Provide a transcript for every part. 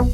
What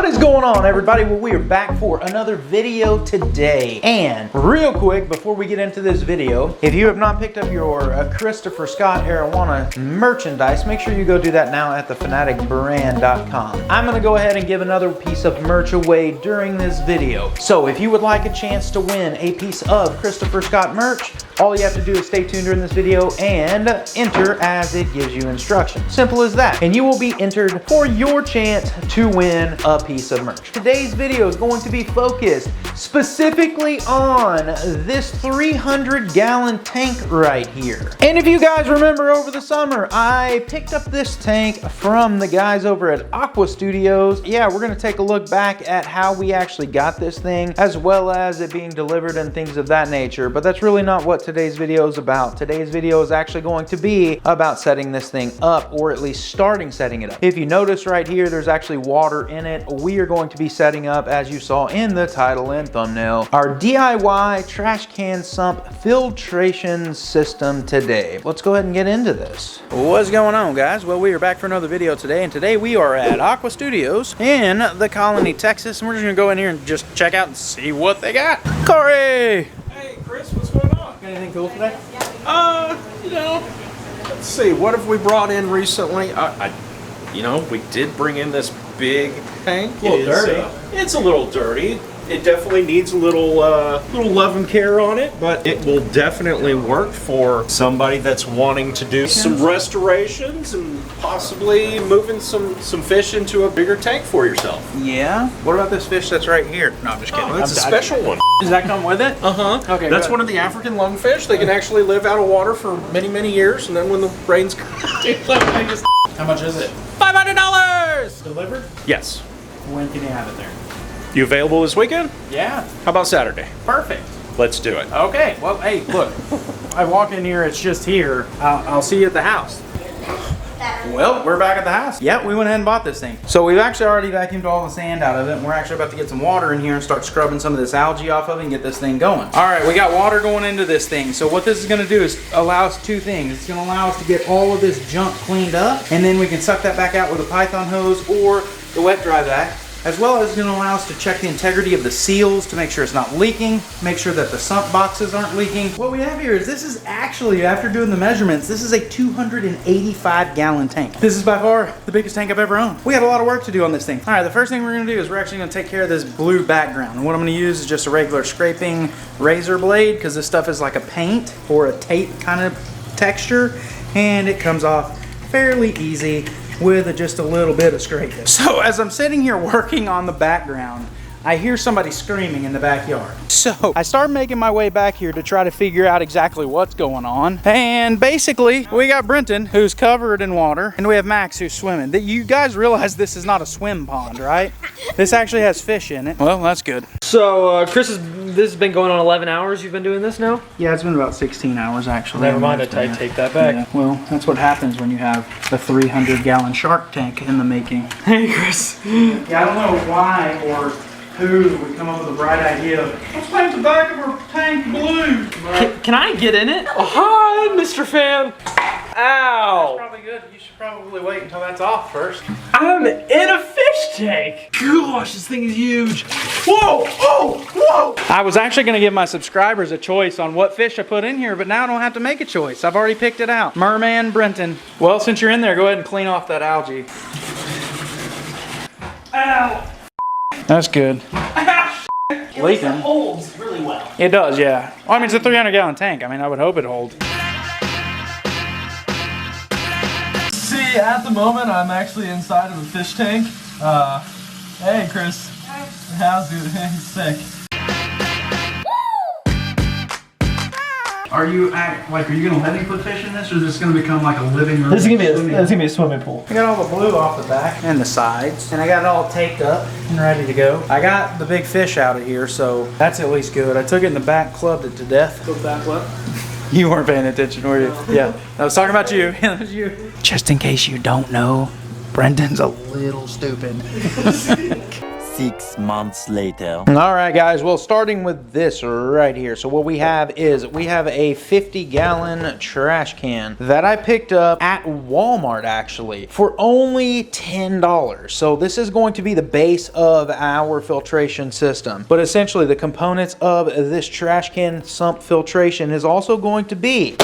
is going on, everybody? Well, we are back for another video today. And real quick, before we get into this video, if you have not picked up your Christopher Scott Arowana merchandise, make sure you go do that now at theFanaticBrand.com. I'm gonna go ahead and give another piece of merch away during this video. So if you would like a chance to win a piece of Christopher Scott merch, all you have to do is stay tuned during this video and enter as it gives you instructions. Simple as that. And you will be entered for your chance to win a piece of merch. Today's video is going to be focused specifically on this 300-gallon tank right here. And if you guys remember over the summer, I picked up this tank from the guys over at Aqua Studios. Yeah, we're gonna take a look back at how we actually got this thing, as well as it being delivered and things of that nature. But that's really not what today's video is about. Today's video is actually going to be about setting this thing up, or at least starting setting it up. If you notice right here, there's actually water in it. We are going to be setting up, as you saw in the title and thumbnail, our DIY trash can sump filtration system today. Let's go ahead and get into this. What's going on, guys? Well, we are back for another video today, and today we are at Aqua Studios in the Colony, Texas, and we're just gonna go in here and just check out and see what they got. Corey! Hey, Chris, what's going on? Got anything cool today? You know, let's see, what have we brought in recently? You know, we did bring in this big tank. A little dirty. It's a little dirty. It definitely needs a little love and care on it, but it will definitely work for somebody that's wanting to do some restorations and possibly moving some fish into a bigger tank for yourself. Yeah? What about this fish that's right here? No, I'm just kidding. Oh, that's a special one. Does that come with it? Uh-huh. Okay, that's good. one of the African lungfish. They can actually live out of water for many, many years, and then when the rains come, How much is it? $500! Delivered? Yes. When can you have it there? You available this weekend? Yeah. How about Saturday? Perfect. Let's do it. Okay. Well, hey, look. I walk in here, it's just here. I'll see you at the house. Well, we're back at the house. Yeah, we went ahead and bought this thing. So we've actually already vacuumed all the sand out of it, and we're actually about to get some water in here and start scrubbing some of this algae off of it and get this thing going. All right, we got water going into this thing. So what this is gonna do is allow us two things. It's gonna allow us to get all of this junk cleaned up, and then we can suck that back out with a Python hose or the wet dry vac. As well as it's going to allow us to check the integrity of the seals to make sure it's not leaking, make sure that the sump boxes aren't leaking. What we have here is this is actually, after doing the measurements, this is a 285-gallon tank. This is by far the biggest tank I've ever owned. We had a lot of work to do on this thing. All right, the first thing we're going to do is we're actually going to take care of this blue background. And what I'm going to use is just a regular scraping razor blade, because this stuff is like a paint or a tape kind of texture, and it comes off fairly easy with just a little bit of scraping. So as I'm sitting here working on the background, I hear somebody screaming in the backyard. So I start making my way back here to try to figure out exactly what's going on. And basically, we got Brenton, who's covered in water, and we have Max, who's swimming. You guys realize this is not a swim pond, right? This actually has fish in it. Well, that's good. So, Chris, this has been going on 11 hours. You've been doing this now? Yeah, it's been about 16 hours, actually. Never mind, I take that back. Yeah, well, that's what happens when you have a 300-gallon shark tank in the making. Hey, Chris. Yeah, I don't know why or who would come up with a bright idea of, let's paint the back of our tank blue. Can I get in it? Oh, hi, Mr. Fan. Ow. That's probably good. You should probably wait until that's off first. I'm in a fish tank. Gosh, this thing is huge. Whoa, oh, whoa. I was actually going to give my subscribers a choice on what fish I put in here, but now I don't have to make a choice. I've already picked it out. Merman Brenton. Well, since you're in there, go ahead and clean off that algae. Ow. That's good. Leaking. It holds really well. It does, yeah. Well, I mean, it's a 300-gallon tank. I mean, I would hope it holds. See, at the moment, I'm actually inside of a fish tank. Hey, Chris. How's it? Sick. Are you gonna let me put fish in this, or is this gonna become like a living room? This is gonna be a swimming pool. I got all the blue off the back and the sides, and I got it all taped up and ready to go. I got the big fish out of here, so that's at least good. I took it in the back, clubbed it to death. Go back what? You weren't paying attention, were you? Yeah, I was talking about you. That was you. Just in case you don't know, Brenton's a little stupid. 6 months later. All right, guys, well, starting with this right here. So what we have is we have a 50-gallon trash can that I picked up at Walmart, actually, for only $10. So this is going to be the base of our filtration system. But essentially, the components of this trash can sump filtration is also going to be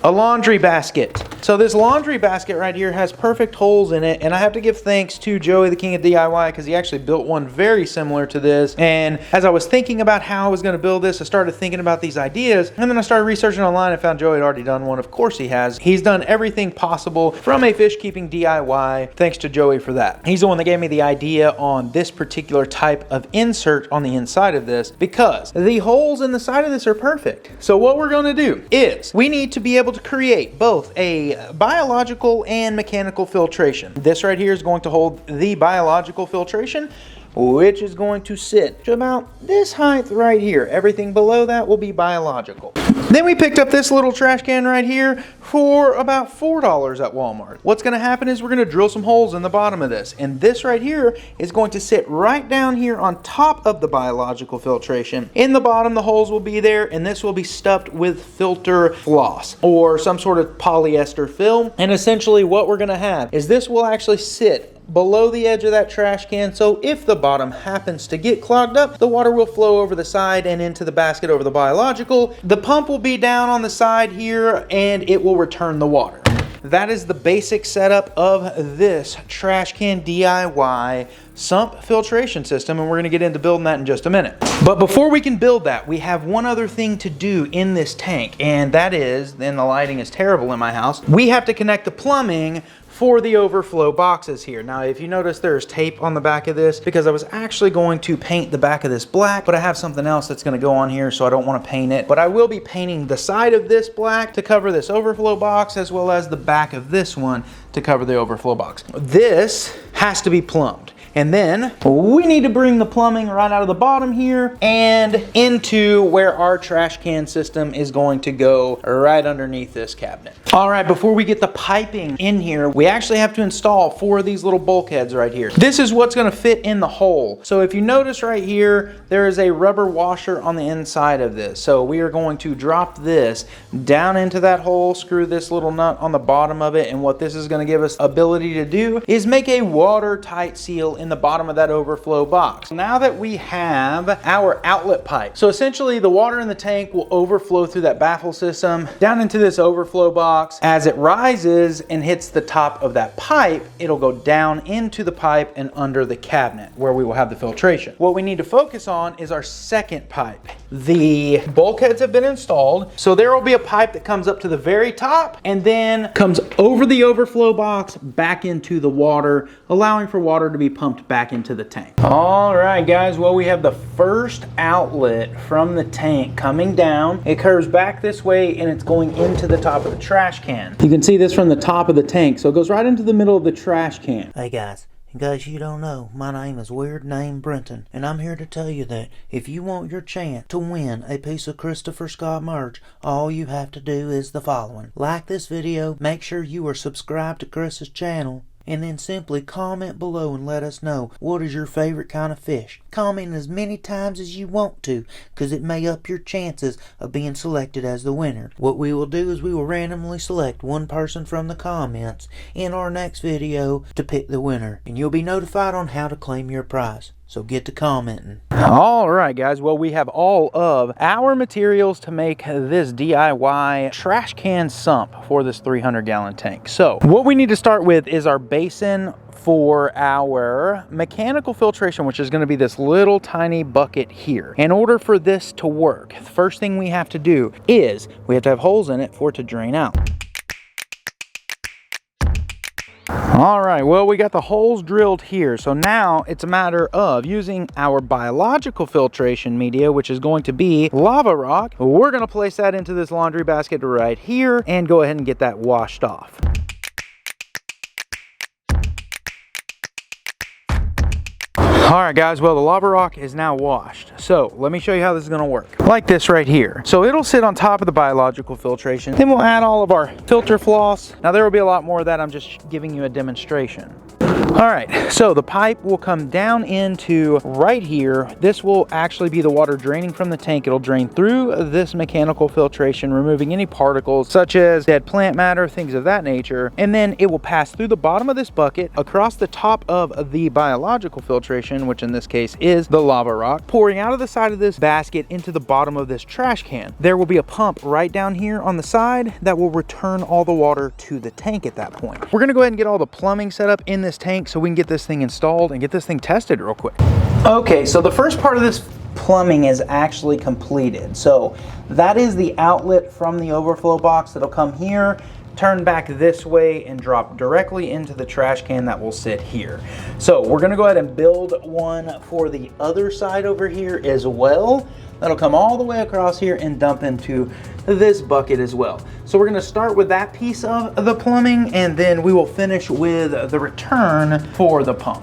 a laundry basket. So this laundry basket right here has perfect holes in it, and I have to give thanks to Joey, the king of DIY, because he actually built one very similar to this. And as I was thinking about how I was going to build this, I started thinking about these ideas, and then I started researching online and found Joey had already done one. Of course he has. He's done everything possible from a fish keeping DIY. Thanks to Joey for that. He's the one that gave me the idea on this particular type of insert on the inside of this, because the holes in the side of this are perfect. So what we're going to do is we need to be able to create both a biological and mechanical filtration. This right here is going to hold the biological filtration, which is going to sit to about this height right here. Everything below that will be biological. Then we picked up this little trash can right here for about $4 at Walmart. What's going to happen is we're going to drill some holes in the bottom of this, and this right here is going to sit right down here on top of the biological filtration. In the bottom, the holes will be there, and this will be stuffed with filter floss or some sort of polyester film. And essentially what we're going to have is this will actually sit below the edge of that trash can, so if the bottom happens to get clogged up, the water will flow over the side and into the basket over the biological. The pump will be down on the side here, and it will return the water. That is the basic setup of this trash can DIY sump filtration system, and we're going to get into building that in just a minute. But before we can build that, we have one other thing to do in this tank, and that is, and the lighting is terrible in my house, we have to connect the plumbing for the overflow boxes here. Now, if you notice, there's tape on the back of this because I was actually going to paint the back of this black, but I have something else that's going to go on here, so I don't want to paint it. But I will be painting the side of this black to cover this overflow box, as well as the back of this one to cover the overflow box. This has to be plumbed. And then we need to bring the plumbing right out of the bottom here and into where our trash can system is going to go, right underneath this cabinet. All right, before we get the piping in here, we actually have to install 4 of these little bulkheads right here. This is what's going to fit in the hole. So if you notice right here, there is a rubber washer on the inside of this. So we are going to drop this down into that hole, screw this little nut on the bottom of it, and what this is going to give us ability to do is make a watertight seal in the bottom of that overflow box. Now that we have our outlet pipe, so essentially the water in the tank will overflow through that baffle system down into this overflow box. As it rises and hits the top of that pipe, it'll go down into the pipe and under the cabinet where we will have the filtration. What we need to focus on is our second pipe. The bulkheads have been installed, so there will be a pipe that comes up to the very top and then comes over the overflow box back into the water, allowing for water to be pumped back into the tank. All right, guys, well, we have the first outlet from the tank coming down. It curves back this way and it's going into the top of the trash can. You can see this from the top of the tank, so it goes right into the middle of the trash can. Hey guys, in case you don't know, my name is Weird Name Brenton, and I'm here to tell you that if you want your chance to win a piece of Christopher Scott merch, all you have to do is the following. Like this video, make sure you are subscribed to Chris's channel, and then simply comment below and let us know what is your favorite kind of fish. Comment as many times as you want to, because it may up your chances of being selected as the winner. What we will do is we will randomly select one person from the comments in our next video to pick the winner, and you'll be notified on how to claim your prize. So get to commenting. All right, guys. Well, we have all of our materials to make this DIY trash can sump for this 300-gallon tank. So what we need to start with is our basin for our mechanical filtration, which is going to be this little tiny bucket here. In order for this to work, the first thing we have to do is we have to have holes in it for it to drain out. All right, well, we got the holes drilled here. So now it's a matter of using our biological filtration media, which is going to be lava rock. We're going to place that into this laundry basket right here and go ahead and get that washed off. All right, guys, well, the lava rock is now washed. So let me show you how this is going to work. Like this right here. So it'll sit on top of the biological filtration. Then we'll add all of our filter floss. Now there will be a lot more of that. I'm just giving you a demonstration. All right, so the pipe will come down into right here. This will actually be the water draining from the tank. It'll drain through this mechanical filtration, removing any particles such as dead plant matter, things of that nature. And then it will pass through the bottom of this bucket, across the top of the biological filtration, which in this case is the lava rock, pouring out of the side of this basket into the bottom of this trash can. There will be a pump right down here on the side that will return all the water to the tank at that point. We're gonna go ahead and get all the plumbing set up in this tank so we can get this thing installed and get this thing tested real quick. Okay, so the first part of this plumbing is actually completed. So that is the outlet from the overflow box that'll come here, turn back this way, and drop directly into the trash can that will sit here. So we're gonna go ahead and build one for the other side over here as well. That'll come all the way across here and dump into this bucket as well. So we're gonna start with that piece of the plumbing, and then we will finish with the return for the pump.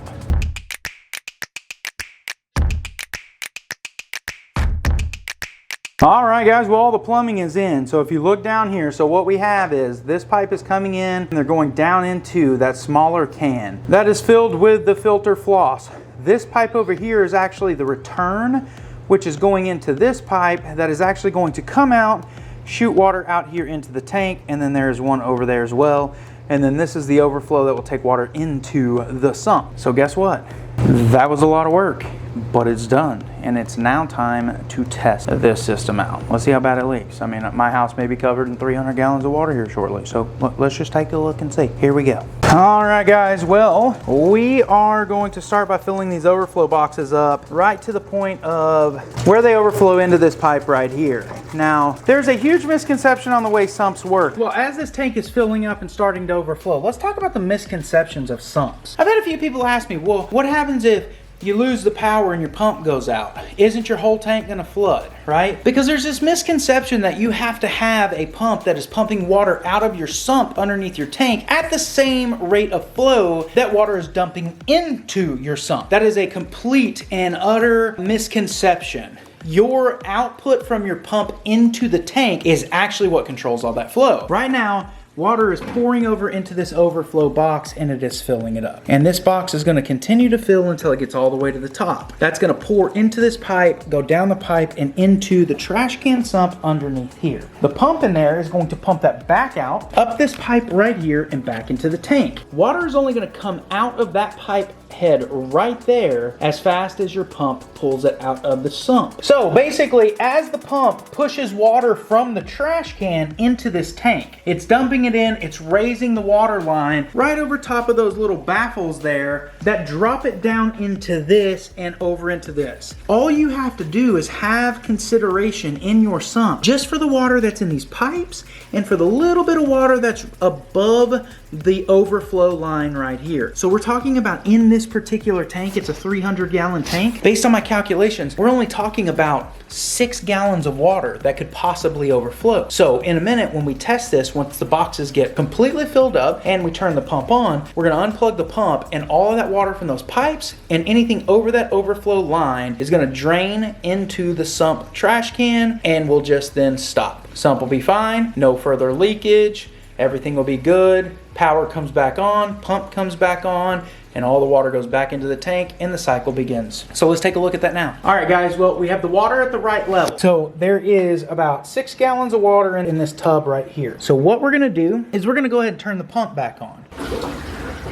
All right, guys, well, all the plumbing is in. So if you look down here, so what we have is this pipe is coming in and they're going down into that smaller can. That is filled with the filter floss. This pipe over here is actually the return, which is going into this pipe that is actually going to come out, shoot water out here into the tank, and then there's one over there as well. And then this is the overflow that will take water into the sump. So guess what? That was a lot of work, but it's done. And it's now time to test this system out. Let's see how bad it leaks. I mean, my house may be covered in 300 gallons of water here shortly. So let's just take a look and see. Here we go. All right, guys, well, we are going to start by filling these overflow boxes up right to the point of where they overflow into this pipe right here. Now, there's a huge misconception on the way sumps work. Well, as this tank is filling up and starting to overflow, let's talk about the misconceptions of sumps. I've had a few people ask me, well, what happens if you lose the power and your pump goes out? Isn't your whole tank gonna flood, right? Because there's this misconception that you have to have a pump that is pumping water out of your sump underneath your tank at the same rate of flow that water is dumping into your sump. That is a complete and utter misconception. Your output from your pump into the tank is actually what controls all that flow. Right now, water is pouring over into this overflow box and it is filling it up. And this box is gonna continue to fill until it gets all the way to the top. That's gonna pour into this pipe, go down the pipe and into the trash can sump underneath here. The pump in there is going to pump that back out, up this pipe right here and back into the tank. Water is only gonna come out of that pipe head right there as fast as your pump pulls it out of the sump. So basically, as the pump pushes water from the trash can into this tank, it's dumping it in, it's raising the water line right over top of those little baffles there that drop it down into this and over into this. All you have to do is have consideration in your sump just for the water that's in these pipes and for the little bit of water that's above the overflow line right here. So we're talking about in this particular tank, it's a 300-gallon tank. Based on my calculations, we're only talking about 6 gallons of water that could possibly overflow. So in a minute, when we test this, once the boxes get completely filled up and we turn the pump on, we're gonna unplug the pump and all of that water from those pipes and anything over that overflow line is gonna drain into the sump trash can and will just then stop. Sump will be fine, no further leakage, everything will be good, power comes back on, pump comes back on, and all the water goes back into the tank and the cycle begins. So let's take a look at that now. All right, guys, well, we have the water at the right level. So there is about 6 gallons of water in this tub right here. So what we're gonna do is we're gonna go ahead and turn the pump back on.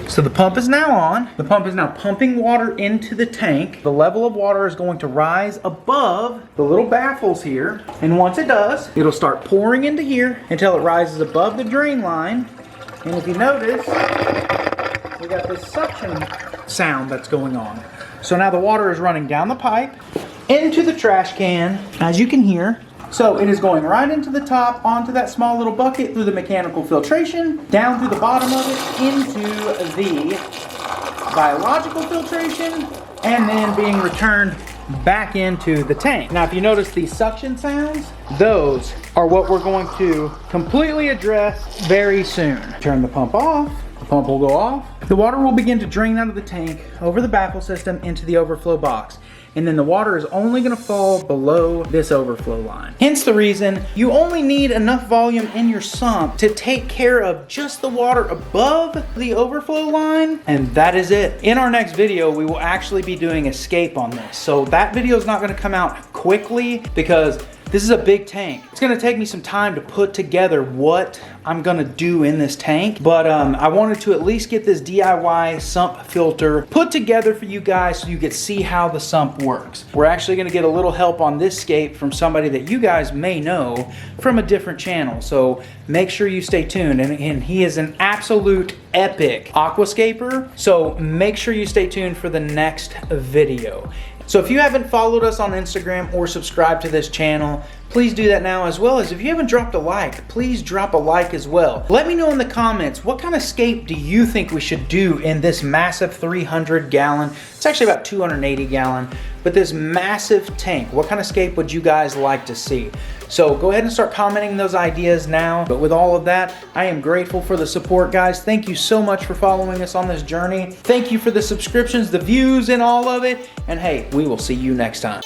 So the pump is now on. The pump is now pumping water into the tank. The level of water is going to rise above the little baffles here. And once it does, it'll start pouring into here until it rises above the drain line. And if you notice, we got this suction sound that's going on. So now the water is running down the pipe into the trash can, as you can hear. So it is going right into the top, onto that small little bucket through the mechanical filtration, down through the bottom of it, into the biological filtration, and then being returned back into the tank. Now, if you notice these suction sounds, those are what we're going to completely address very soon. Turn the pump off. The pump will go off. The water will begin to drain out of the tank over the baffle system into the overflow box. and then the water is only gonna fall below this overflow line. Hence the reason you only need enough volume in your sump to take care of just the water above the overflow line, and that is it. In our next video, we will actually be doing a scape on this. So that video is not gonna come out quickly because this is a big tank. It's gonna take me some time to put together what I'm gonna do in this tank, but I wanted to at least get this DIY sump filter put together for you guys so you could see how the sump works. We're actually gonna get a little help on this scape from somebody that you guys may know from a different channel, so make sure you stay tuned. And he is an absolute epic aquascaper, so make sure you stay tuned for the next video. So if you haven't followed us on Instagram or subscribed to this channel, please do that now, as well as if you haven't dropped a like, please drop a like as well. Let me know in the comments, what kind of scape do you think we should do in this massive 300 gallon, it's actually about 280 gallon, but this massive tank, what kind of scape would you guys like to see? So go ahead and start commenting those ideas now. But with all of that, I am grateful for the support, guys. Thank you so much for following us on this journey. Thank you for the subscriptions, the views, and all of it. And hey, we will see you next time.